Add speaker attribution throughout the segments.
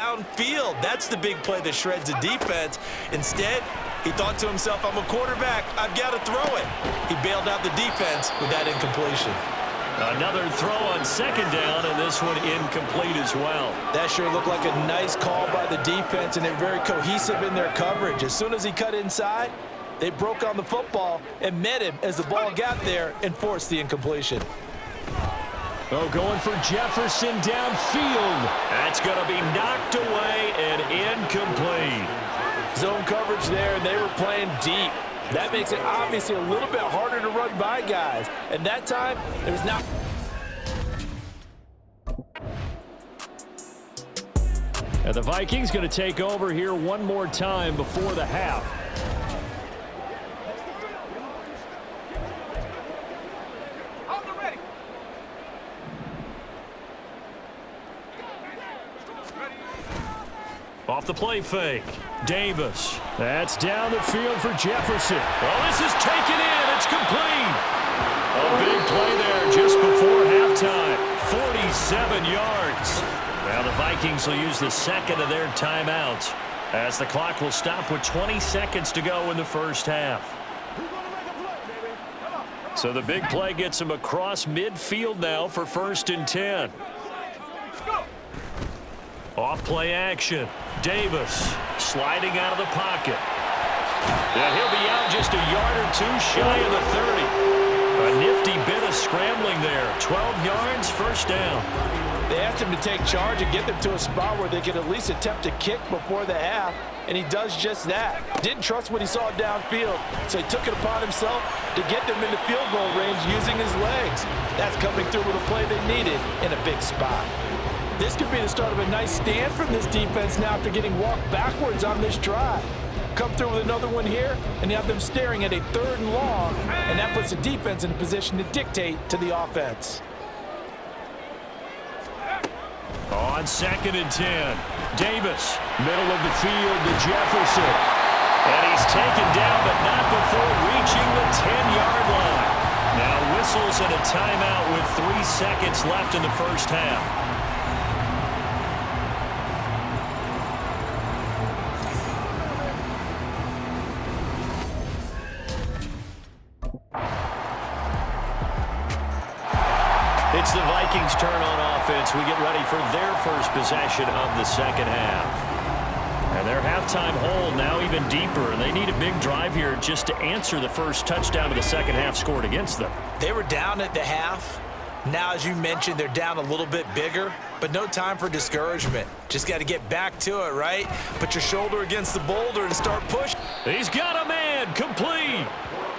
Speaker 1: downfield. That's the big play that shreds the defense. Instead, he thought to himself, I'm a quarterback. I've got to throw it. He bailed out the defense with that incompletion.
Speaker 2: Another throw on second down, and this one incomplete as well.
Speaker 1: That sure looked like a nice call by the defense, and they're very cohesive in their coverage. As soon as he cut inside, they broke on the football and met him as the ball got there and forced the incompletion.
Speaker 2: Oh, going for Jefferson downfield. That's going to be knocked away and incomplete.
Speaker 1: Zone coverage there, and they were playing deep. That makes it obviously a little bit harder to run by guys. And that time, it was not.
Speaker 2: And the Vikings going to take over here one more time before the half. Off the play fake. Davis. That's down the field for Jefferson. Oh, this is taken in. It's complete. A big play there just before halftime. 47 yards. Now the Vikings will use the second of their timeouts as the clock will stop with 20 seconds to go in the first half. So the big play gets him across midfield now for 1st and 10. Off play action. Davis sliding out of the pocket. And he'll be out just a yard or two shy of the 30. A nifty bit of scrambling there. 12 yards, first down.
Speaker 1: They asked him to take charge and get them to a spot where they could at least attempt a kick before the half, and he does just that. Didn't trust what he saw downfield, so he took it upon himself to get them into field goal range using his legs. That's coming through with a play they needed in a big spot. This could be the start of a nice stand from this defense now after getting walked backwards on this drive. Come through with another one here, and you have them staring at a 3rd and long, and that puts the defense in a position to dictate to the offense.
Speaker 2: On 2nd and 10, Davis, middle of the field to Jefferson. And he's taken down, but not before reaching the 10-yard line. Now whistles and a timeout with 3 seconds left in the first half. It's the Vikings' turn on offense. We get ready for their first possession of the second half. And their halftime hole now even deeper. They need a big drive here just to answer the first touchdown of the second half scored against them.
Speaker 1: They were down at the half. Now, as you mentioned, they're down a little bit bigger, but no time for discouragement. Just got to get back to it, right? Put your shoulder against the boulder and start pushing.
Speaker 2: He's got a man, complete.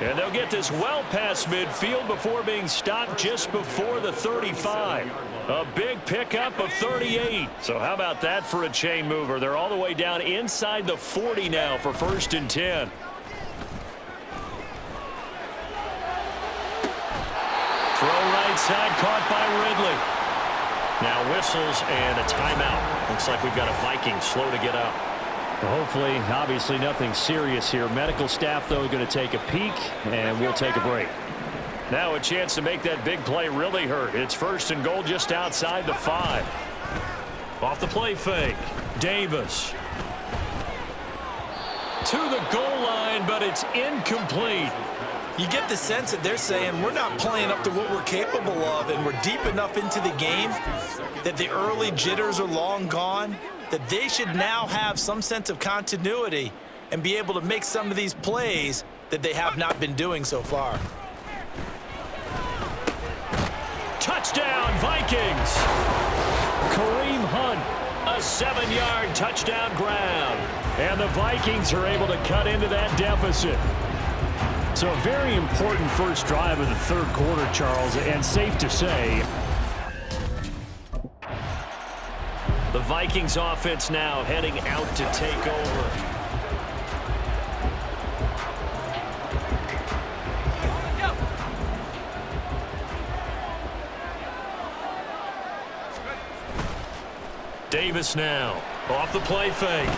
Speaker 2: And they'll get this well past midfield before being stopped just before the 35. A big pickup of 38. So how about that for a chain mover? They're all the way down inside the 40 now for 1st and 10. Throw right side caught by Ridley. Now whistles and a timeout. Looks like we've got a Viking slow to get up. Well, hopefully, obviously nothing serious here. Medical staff, though, going to take a peek, and we'll take a break. Now a chance to make that big play really hurt. It's 1st and goal just outside the 5. Off the play fake. Davis. To the goal line, but it's incomplete.
Speaker 1: You get the sense that they're saying we're not playing up to what we're capable of, and we're deep enough into the game that the early jitters are long gone, that they should now have some sense of continuity and be able to make some of these plays that they have not been doing so far.
Speaker 2: Touchdown, Vikings! Kareem Hunt, a 7-yard touchdown grab. And the Vikings are able to cut into that deficit. So a very important first drive of the 3rd quarter, Charles, and safe to say, the Vikings offense now heading out to take over. Davis now off the play fake.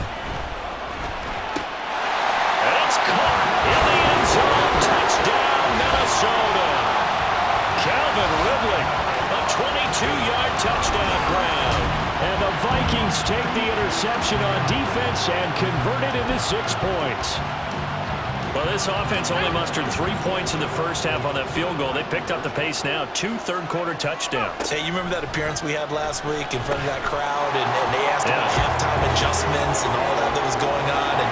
Speaker 2: And it's caught in the end zone. Touchdown, Minnesota. Calvin Ridley, a 22-yard touchdown grab. And the Vikings take the interception on defense and convert it into 6 points. Well, this offense only mustered 3 points in the first half on that field goal. They picked up the pace now. 2 third-quarter touchdowns.
Speaker 1: Hey, you remember that appearance we had last week in front of that crowd, and they asked about halftime adjustments and all that was going on. And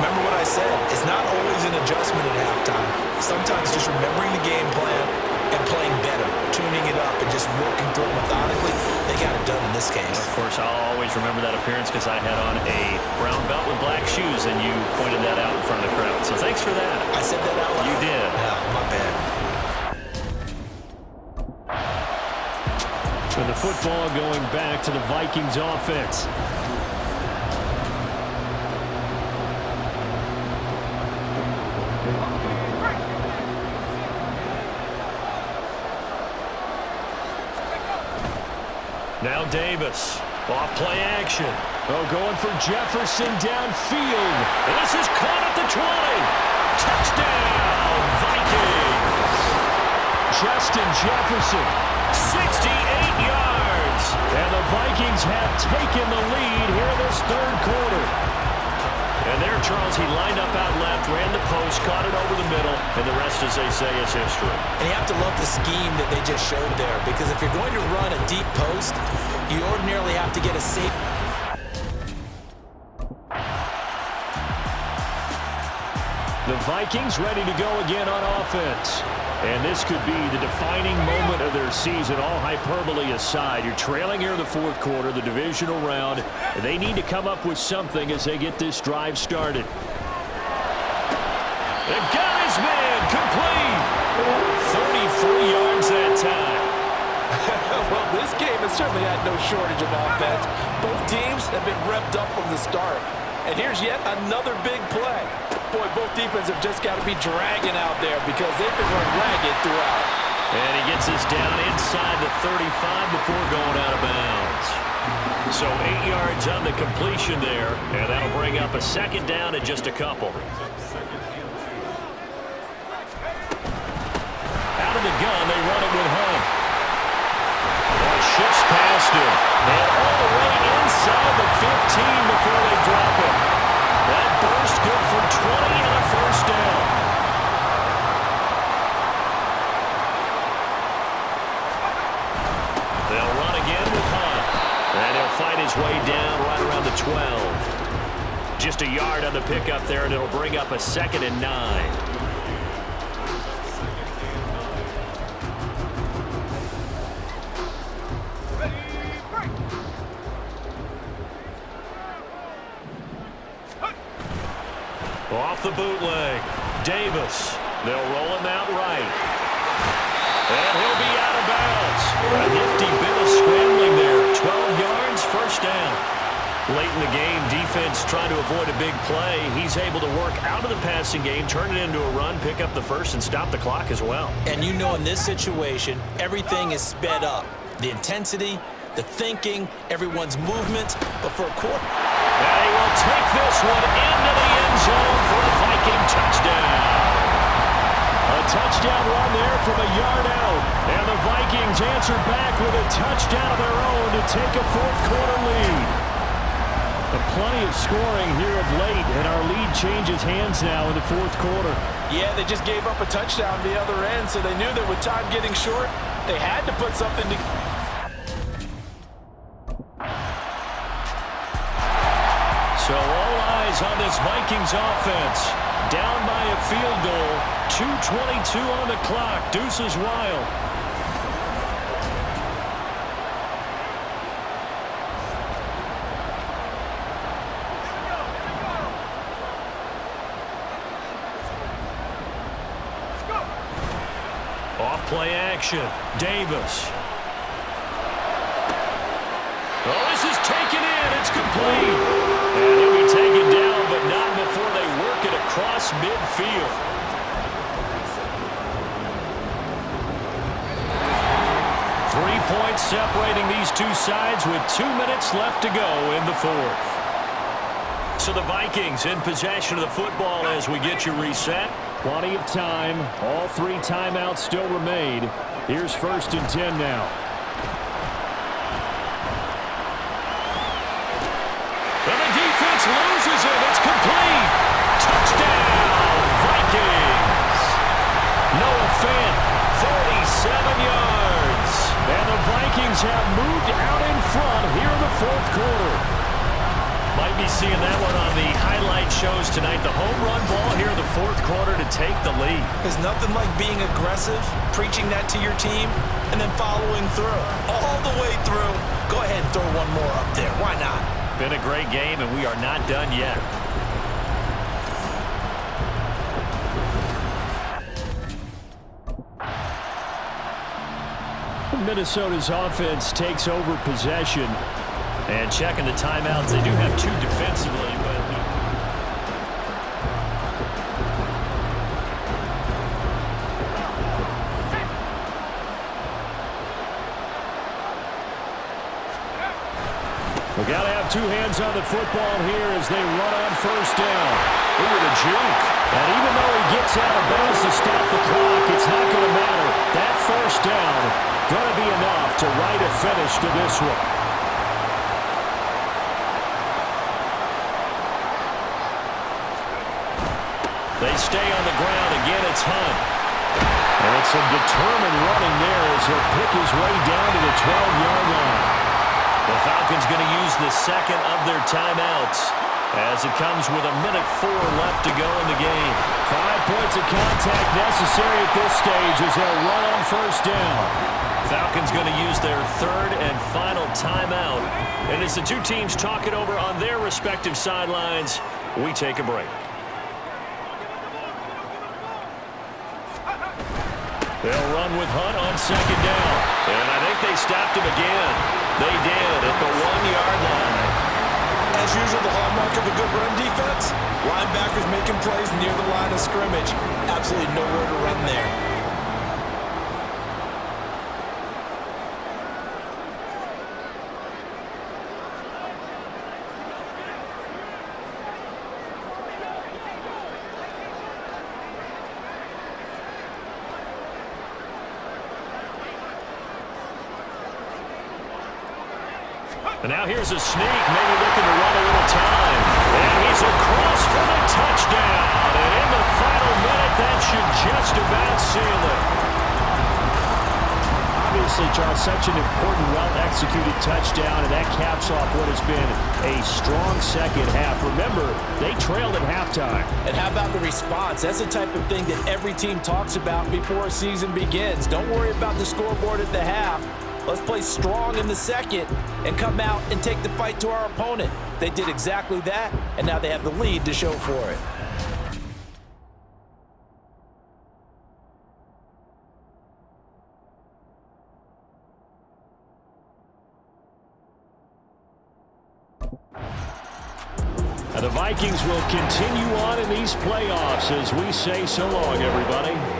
Speaker 1: remember what I said. It's not always an adjustment at halftime. Sometimes just remembering the game plan and playing better, tuning it up, and just working through it methodically. They got it done in this case.
Speaker 2: Of course, I'll always remember that appearance because I had on a brown belt with black shoes, and you pointed that out in front of the crowd. So thanks for that.
Speaker 1: I said that out loud.
Speaker 2: You did.
Speaker 1: Yeah, my bad.
Speaker 2: So the football going back to the Vikings offense. Now Davis, off play action. Oh, going for Jefferson downfield. This is caught at the 20. Touchdown, Vikings. Justin Jefferson, 68 yards. And the Vikings have taken the lead here in this third quarter. And there, Charles, he lined up out left, ran the post, caught it over the middle, and the rest, as they say, is history.
Speaker 1: And you have to love the scheme that they just showed there, because if you're going to run a deep post, you ordinarily have to get a safe.
Speaker 2: The Vikings ready to go again on offense. And this could be the defining moment of their season, all hyperbole aside. You're trailing here in the fourth quarter, the divisional round. And they need to come up with something as they get this drive started. And got his man complete. 33 yards that time.
Speaker 1: Well, this game has certainly had no shortage of offense. Both teams have been revved up from the start. And here's yet another big play. Boy, both defenses have just got to be dragging out there because they've been run ragged throughout.
Speaker 2: And he gets us down inside the 35 before going out of bounds. So 8 yards on the completion there, and that'll bring up a second down and just a couple. Out of the gun, they run it with Hunt. Shifts past him. And all the way inside the 15 before they drop him. That burst good for 20 and a first down. They'll run again with Hunt. And he'll fight his way down right around the 12. Just a yard on the pickup there, and it'll bring up a 2nd and 9. Off the bootleg, Davis. They'll roll him out right. And he'll be out of bounds. A nifty bit of scrambling there. 12 yards, first down. Late in the game, defense trying to avoid a big play. He's able to work out of the passing game, turn it into a run, pick up the first, and stop the clock as well.
Speaker 1: And you know in this situation, everything is sped up. The intensity, the thinking, everyone's movement. But for a quarter...
Speaker 2: And he will take this one into the end zone for a Viking touchdown. A touchdown run there from a yard out. And the Vikings answer back with a touchdown of their own to take a fourth-quarter lead. Plenty of scoring here of late, and our lead changes hands now in the fourth quarter.
Speaker 1: Yeah, they just gave up a touchdown the other end, so they knew that with time getting short, they had to put something together.
Speaker 2: So all eyes on this Vikings offense. Down by a field goal. 2:22 on the clock. Deuces wild. Off play action. Davis. Oh, this is taken in. It's complete. And he'll be taken down, but not before they work it across midfield. Points separating these two sides with 2 minutes left to go in the fourth. So the Vikings in possession of the football as we get you reset. Plenty of time. All 3 timeouts still remain. Here's 1st and 10 now. Vikings have moved out in front here in the fourth quarter. Might be seeing that one on the highlight shows tonight. The home run ball here in the fourth quarter to take the lead.
Speaker 1: There's nothing like being aggressive, preaching that to your team, and then following through. All the way through. Go ahead and throw one more up there. Why not?
Speaker 2: Been a great game, and we are not done yet. Minnesota's offense takes over possession. And checking the timeouts, they do have two defensively, but... We got to have two hands on the football here as they run on first down. Look at the juke. And even though he gets out of bounds to stop the clock, it's not going to matter. That first down going to be enough to write a finish to this one. They stay on the ground. Again, it's Hunt. And some determined running there as he'll pick his way down to the 12-yard line. The Falcons going to use the second of their timeouts as it comes with 1:04 left to go in the game. 5 points of contact necessary at this stage as they'll run on first down. Falcons going to use their third and final timeout. And as the two teams talk it over on their respective sidelines, we take a break. They'll run with Hunt on second down. And I think they stopped him again. They did at the 1-yard line.
Speaker 1: As usual, the hallmark of a good run defense, linebackers making plays near the line of scrimmage. Absolutely nowhere to run there.
Speaker 2: And now here's a sneak, maybe looking to run a little time. And he's across for the touchdown. And in the final minute, that should just about seal it. Obviously, Charles, such an important, well-executed touchdown, and that caps off what has been a strong second half. Remember, they trailed at halftime.
Speaker 1: And how about the response? That's the type of thing that every team talks about before a season begins. Don't worry about the scoreboard at the half. Let's play strong in the second and come out and take the fight to our opponent. They did exactly that, and now they have the lead to show for it.
Speaker 2: And the Vikings will continue on in these playoffs as we say so long, everybody.